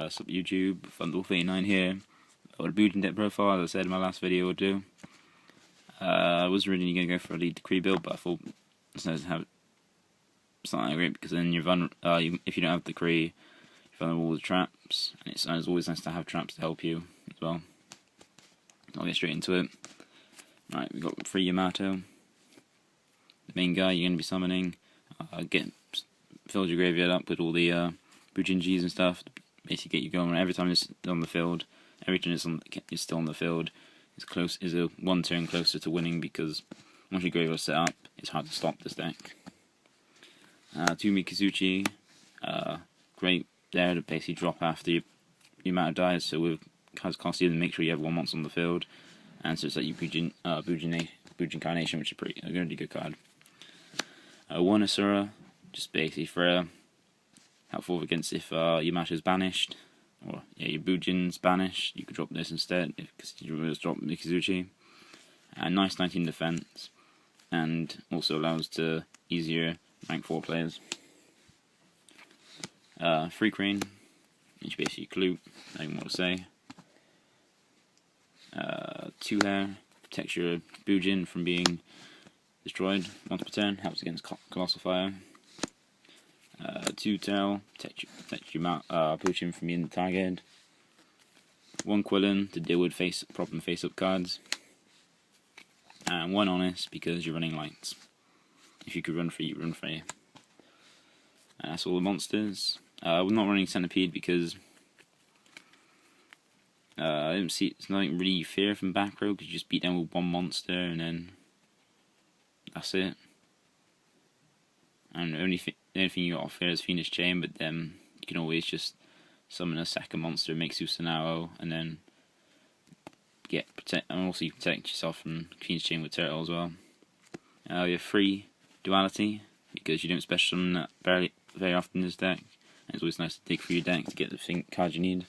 Sup YouTube, Fundle39 here. Got a Bujin Deck profile, as I said in my last video would do. I was originally going to go for a lead decree build, but I thought it's nice to have something that great, because then you're if you don't have decree, you're vulnerable with traps, and it's always nice to have traps to help you as well. I'll get straight into it. Right, we've got 3 Yamato. The main guy you're going to be summoning. Fill your graveyard up with all the Bujins and stuff. Basically get you going. Every time it's on the field, every turn it's still on the field, is a 1 turn closer to winning, because once your graveyard's set up, it's hard to stop this deck. 2 Mikazuchi, great there to basically drop after your Yamato dies. So with cards cost you, then make sure you have 1 monster on the field, and so it's like your Bujin Carnation, which is a really good card. 1 Asura, just basically for helpful against if Yamato is banished, or your Bujin's banished, you could drop this instead, because you just drop Mikazuchi. Nice 19 defense, and also allows to easier rank 4 players. 3 Crane, which basically Clue, nothing more to say. 2 Hair, protects your Bujin from being destroyed once per turn, helps against Colossal Fire. 2 Tail, protect your Bujin from being targeted. 1 Quillen to deal with problem face-up cards. And 1 Honest, because you're running lights. If you could run free, you run free. And that's all the monsters. We're not running Centipede because I don't see it's nothing really fair from back row, because you just beat them with 1 monster and then that's it. And the only thing you got off here is Phoenix Chain, but then you can always just summon a second monster, make Susanoo, and then also you protect yourself from Phoenix Chain with Turtle as well. You have 3 Duality, because you don't special summon that very often in this deck, and it's always nice to dig through your deck to get the card you need.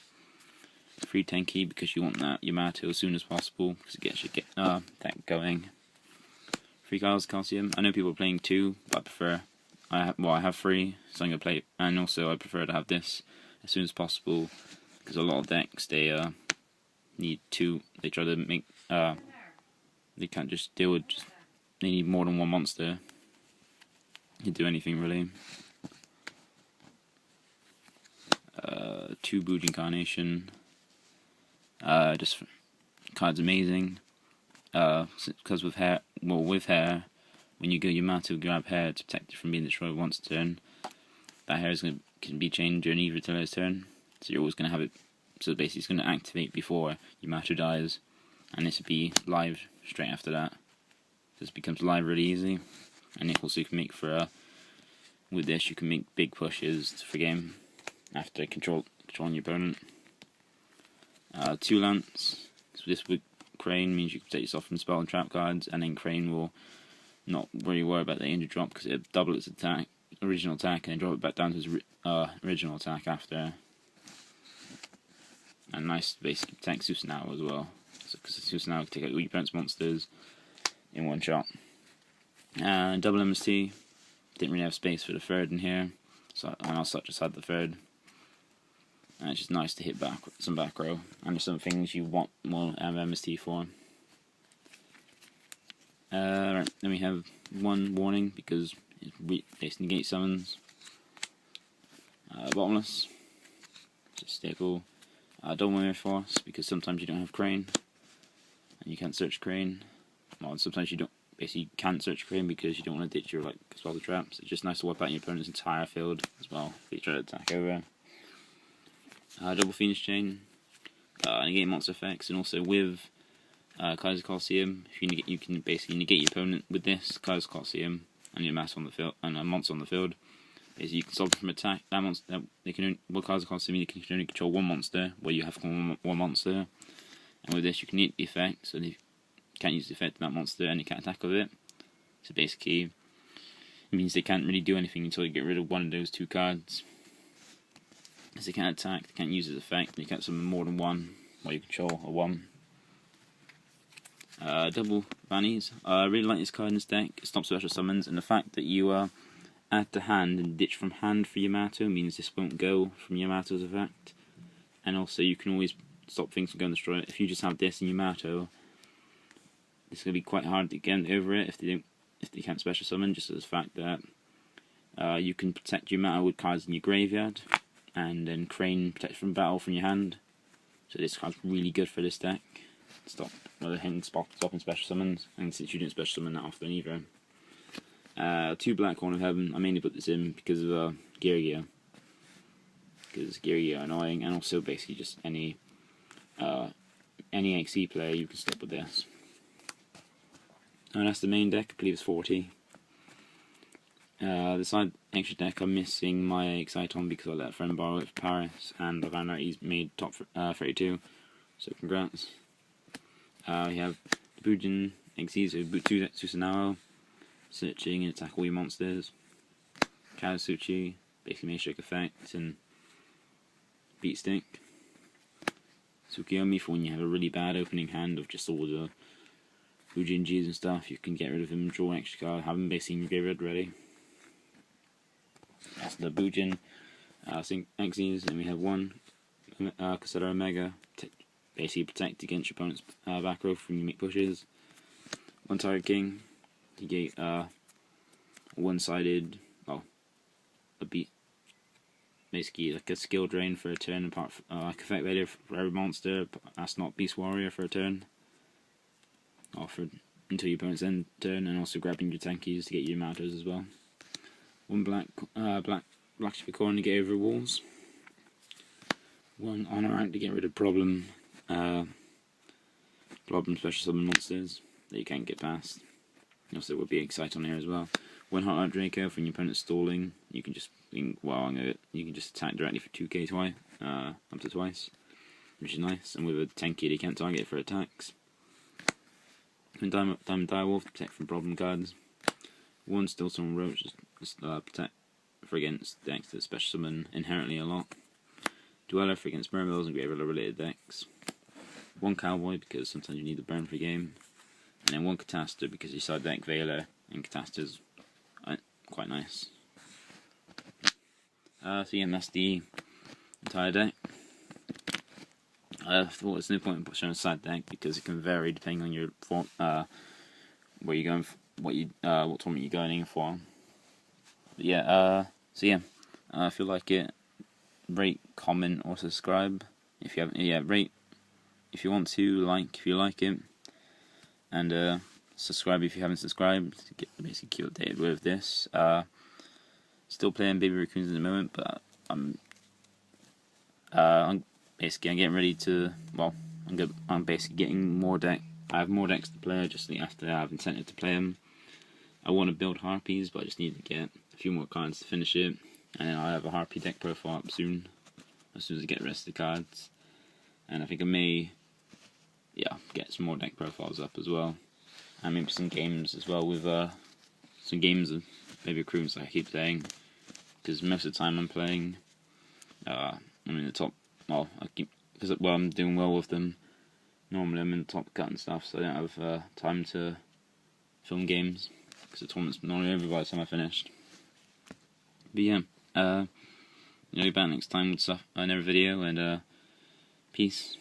3 Tenki, because you want that Yamato as soon as possible, because it gets your deck going. 3 Calcium. I know people are playing 2, but I prefer. I have 3, so I'm gonna play, and also I prefer to have this as soon as possible, because a lot of decks they need 2. They try to make they can't just deal with. They need more than 1 monster to do anything really. 2 Bujin Carnation. Just card's amazing. Because with hair, when you go Yamato, grab hair to protect you from being destroyed once a turn. That hair can be changed during either player's turn, so you're always going to have it. So basically, it's going to activate before Yamato dies, and this will be live straight after that. This becomes live really easy, and it also can make for with this you can make big pushes for game after controlling your opponent. 2 Lance. So this with Crane means you can protect yourself from spell and trap cards, and then Crane will not really worry about the injured drop, because it'll double its original attack, and then drop it back down to its original attack after. And nice to basically protect Susanoo as well, because Susanoo can take out all your opponent's monsters in 1 shot. Double MST, didn't really have space for the 3rd in here, so I just had the 3rd. And it's just nice to hit some back row, and there's some things you want more MST for. Right, then we have 1 Warning, because it basically negates summons. Bottomless, just staple. Double Mirror Force, because sometimes you don't have Crane, and you can't search Crane. Well, sometimes you can't search Crane because you don't want to ditch your spell the traps. It's just nice to wipe out your opponent's entire field as well if you try to attack over. Double Phoenix Chain, negate monster effects, and also with Kaiser Colosseum, you can basically negate your opponent with this Kaiser Colosseum and your mass on the field and a monster on the field. Basically, you can stop them from attack. That monster, with Kaiser Colosseum, you can only control 1 monster, where you have 1 monster. And with this, you can hit the effect, so you can't use the effect of that monster, and you can't attack with it. So basically, it means they can't really do anything until you get rid of 1 of those 2 cards. As they can't attack, they can't use its effect, and you can't summon more than 1 while you control a 1. Double Vannies. I really like this card in this deck. It stops special summons, and the fact that you add to hand and ditch from hand for Yamato means this won't go from Yamato's effect. and also you can always stop things from going destroy it. If you just have this in Yamato, it's going to be quite hard to get over it if they can't special summon, just as the fact that you can protect Yamato with cards in your graveyard, and then Crane protect from battle from your hand. So this card's really good for this deck. Stopping special summons, and since you didn't special summon that often either. 2 black Horn of Heaven. I mainly put this in because of Gear, because Gear are annoying, and also basically just any XC player you can stop with this. And that's the main deck. I believe it's 40. The side extra deck, I'm missing my Exciton because I let a friend borrow it for Paris, and I found out he's made top 32, so congrats. We have the Bujin XE, so Butsu Susanao, searching and attack all your monsters. Kazuchi, basically Matrix effect, and Beat Stick. Tsukiyomi, for when you have a really bad opening hand of just all the Bujins and stuff, you can get rid of him, draw an extra card, have him basically in your graveyard ready. That's the Bujin Exes, and we have one Caseta Omega, basically protect against your opponent's back row when you make pushes. One Target King, you get one-sided, well, a beat, basically like a skill drain for a turn, apart from, like effect later for every monster, but that's not Beast Warrior for a turn, or for until your opponent's end turn, and also grabbing your tankies to get your Yamatos as well. One black Shipping to get over walls. One honor rank to get rid of problem special summon monsters that you can't get past. Also, will be Excite on here as well. One Hot Draco from your opponent's stalling. You can just you can just attack directly for 2k twice, up to twice, which is nice. And with a tanky, they can't target for attacks. Diamond Direwolf to protect from problem cards. One Stillstorm Roach just protect for against decks that special summon inherently a lot. Dweller for against Mermills and Graveler related decks. One Cowboy because sometimes you need the burn for game. And then one Cataster because you side deck Veiler, and Cataster's quite nice. So yeah, that's the entire deck. I thought there's no point in showing a side deck because it can vary depending on your form, where you're going, what tournament you're going in for. But yeah, so yeah, if you like it, rate, comment, or subscribe if you haven't. Yeah, rate if you want to, if you like it, and subscribe if you haven't subscribed to get basically keep updated with this. Still playing Baby Raccoons at the moment, but I'm getting ready to. Well, I'm basically getting more deck. I have more decks to play. Just after I have incentive to play them. I want to build Harpies, but I just need to get a few more cards to finish it, and then I'll have a Harpy deck profile up soon, as soon as I get the rest of the cards. And I think I may, get some more deck profiles up as well, and maybe some games as well with some games of Baby Raccoons like I keep saying, because most of the time I'm playing, I'm in the top. Well, I'm doing well with them. Normally I'm in the top cut and stuff, so I don't have time to film games because the tournament's normally over by the time I finished. But yeah, be back next time with another video, and peace.